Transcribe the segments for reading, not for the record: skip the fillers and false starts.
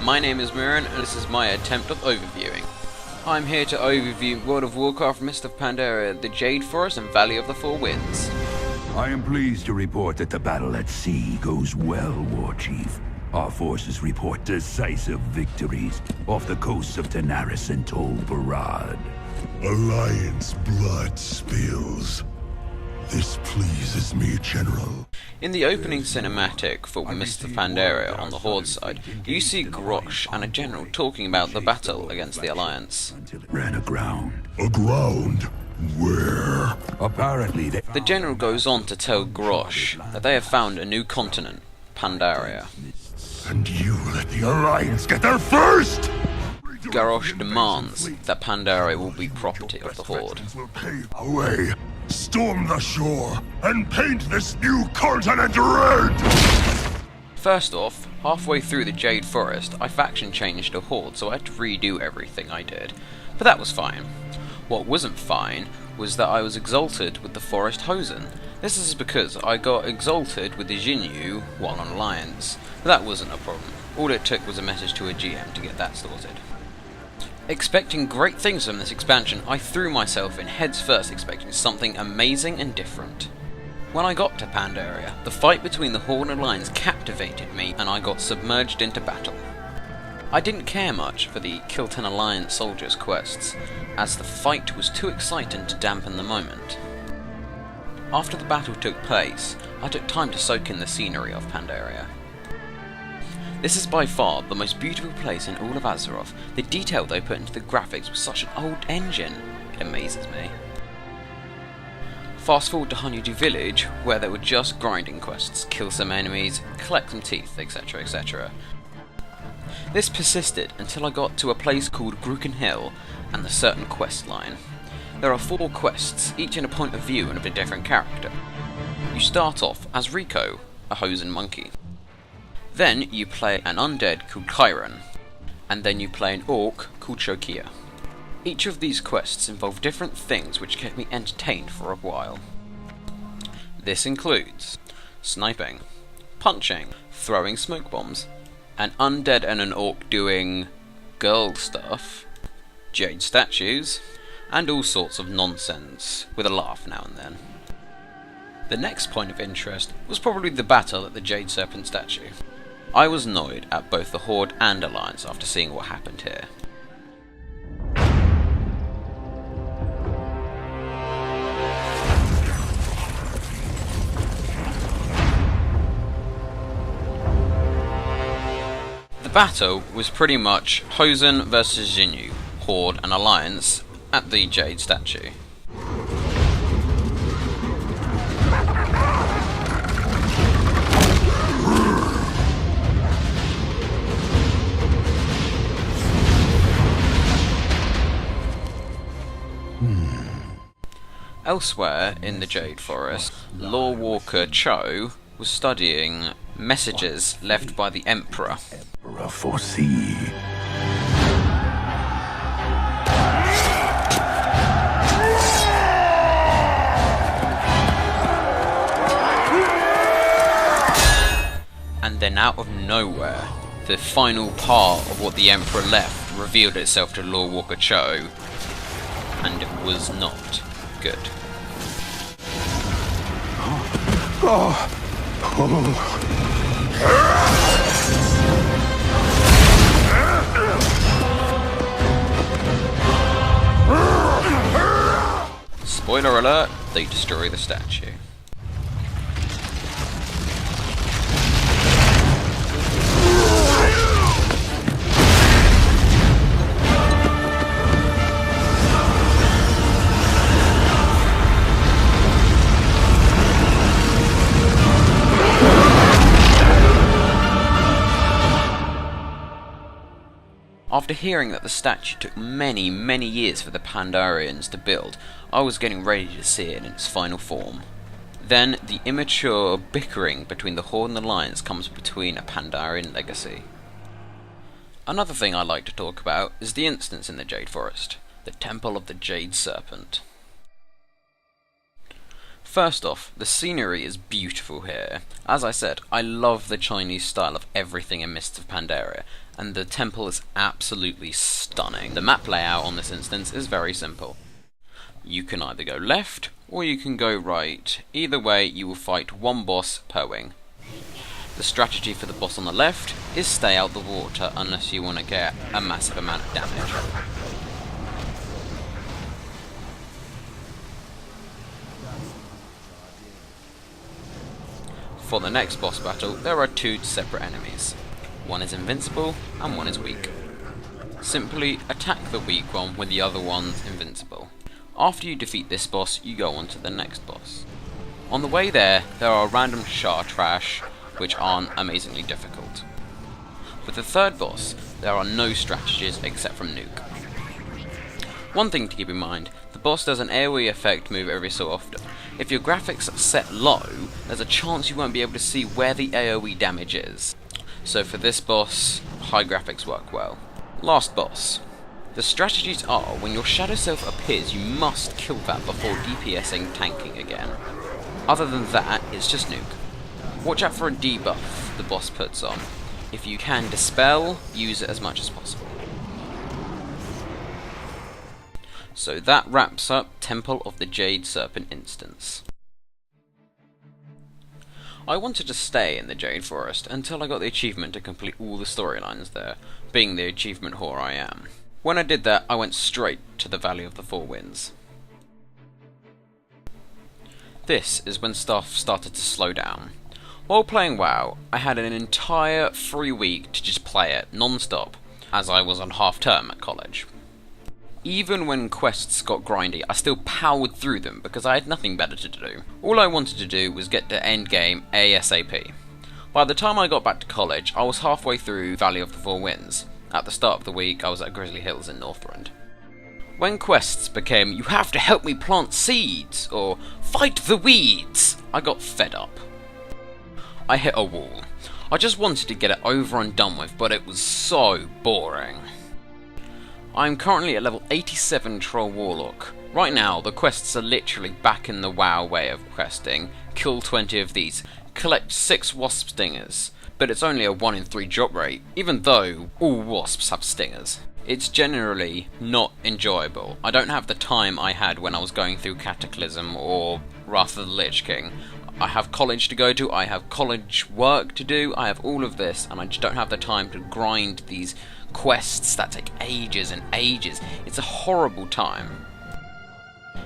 my name is Meeraan and this is my attempt of overviewing. I'm here to overview World of Warcraft, Mists of Pandaria, the Jade Forest and Valley of the Four Winds. I am pleased to report that the battle at sea goes well, War Chief. Our forces report decisive victories off the coasts of Daenerys and Tol Barad. Alliance blood spills. This pleases me, General. In the opening cinematic for Mists of Pandaria on the Horde side, you see Grosh and a general talking about the battle against the Alliance. Until it ran aground. Aground? Where? Apparently The general goes on to tell Grosh that they have found a new continent, Pandaria. And you let the Alliance get there first! Garrosh demands that Pandaria will be property of the Horde. Will pave a way, storm the shore, and paint this new continent red! First off, halfway through the Jade Forest, I faction changed to Horde, so I had to redo everything I did. But that was fine. What wasn't fine was that I was exalted with the Forest Hosen. This is because I got exalted with the Jinyu while on Alliance. But that wasn't a problem. All it took was a message to a GM to get that sorted. Expecting great things from this expansion, I threw myself in heads first expecting something amazing and different. When I got to Pandaria, the fight between the Horde and Alliance captivated me and I got submerged into battle. I didn't care much for the Kill 10 Alliance soldiers quests, as the fight was too exciting to dampen the moment. After the battle took place, I took time to soak in the scenery of Pandaria. This is by far the most beautiful place in all of Azeroth. The detail they put into the graphics with such an old engine, it amazes me. Fast forward to Honeydew Village, where there were just grinding quests, kill some enemies, collect some teeth, etc, etc. This persisted until I got to a place called Gruken Hill and the certain quest line. There are 4 quests, each in a point of view and of a different character. You start off as Rico, a Hosen monkey. Then you play an undead called Chiron, and then you play an orc called Shokia. Each of these quests involve different things which kept me entertained for a while. This includes sniping, punching, throwing smoke bombs, an undead and an orc doing girl stuff, jade statues, and all sorts of nonsense, with a laugh now and then. The next point of interest was probably the battle at the Jade Serpent statue. I was annoyed at both the Horde and Alliance after seeing what happened here. The battle was pretty much Hosen versus Jinyu, Horde and Alliance, at the Jade statue. Elsewhere in the Jade Forest, Lore Walker Cho was studying messages left by the Emperor. foresee. And then out of nowhere, the final part of what the Emperor left revealed itself to Lore Walker Cho, and it was not good. Spoiler alert, they destroy the statue. After hearing that the statue took many years for the Pandarians to build, I was getting ready to see it in its final form. Then, the immature bickering between the Horde and the Alliance comes between a Pandarian legacy. Another thing I'd like to talk about is the instance in the Jade Forest, the Temple of the Jade Serpent. First off, the scenery is beautiful here. As I said, I love the Chinese style of everything in Mists of Pandaria, and the temple is absolutely stunning. The map layout on this instance is very simple. You can either go left, or you can go right. Either way, you will fight one boss per wing. The strategy for the boss on the left is stay out the water unless you want to get a massive amount of damage. For the next boss battle, there are two separate enemies. One is invincible, and one is weak. Simply attack the weak one when the other one's invincible. After you defeat this boss, you go on to the next boss. On the way there are random shard trash, which aren't amazingly difficult. With the third boss, there are no strategies except from nuke. One thing to keep in mind, the boss does an AoE effect move every so often. If your graphics are set low, there's a chance you won't be able to see where the AoE damage is. So for this boss, high graphics work well. Last boss. The strategies are, when your shadow self appears, you must kill that before DPSing tanking again. Other than that, it's just nuke. Watch out for a debuff the boss puts on. If you can dispel, use it as much as possible. So that wraps up Temple of the Jade Serpent instance. I wanted to stay in the Jade Forest until I got the achievement to complete all the storylines there, being the achievement whore I am. When I did that, I went straight to the Valley of the Four Winds. This is when stuff started to slow down. While playing WoW, I had an entire free week to just play it non-stop, as I was on half-term at college. Even when quests got grindy, I still powered through them because I had nothing better to do. All I wanted to do was get to endgame ASAP. By the time I got back to college, I was halfway through Valley of the Four Winds. At the start of the week, I was at Grizzly Hills in Northrend. When quests became, "You have to help me plant seeds," or "Fight the weeds," I got fed up. I hit a wall. I just wanted to get it over and done with, but it was so boring. I'm currently at level 87 Troll Warlock. Right now, the quests are literally back in the WoW way of questing. Kill 20 of these, collect 6 wasp stingers, but it's only a 1 in 3 drop rate, even though all wasps have stingers. It's generally not enjoyable. I don't have the time I had when I was going through Cataclysm or Wrath of the Lich King. I have college to go to, I have college work to do, I have all of this, and I just don't have the time to grind these quests that take ages and ages. It's a horrible time.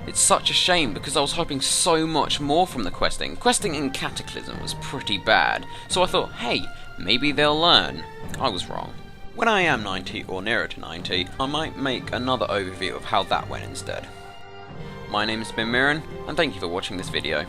It's such a shame because I was hoping so much more from the questing. Questing in Cataclysm was pretty bad, so I thought, hey, maybe they'll learn. I was wrong. When I am 90 or nearer to 90, I might make another overview of how that went instead. My name has been Meeraan, and thank you for watching this video.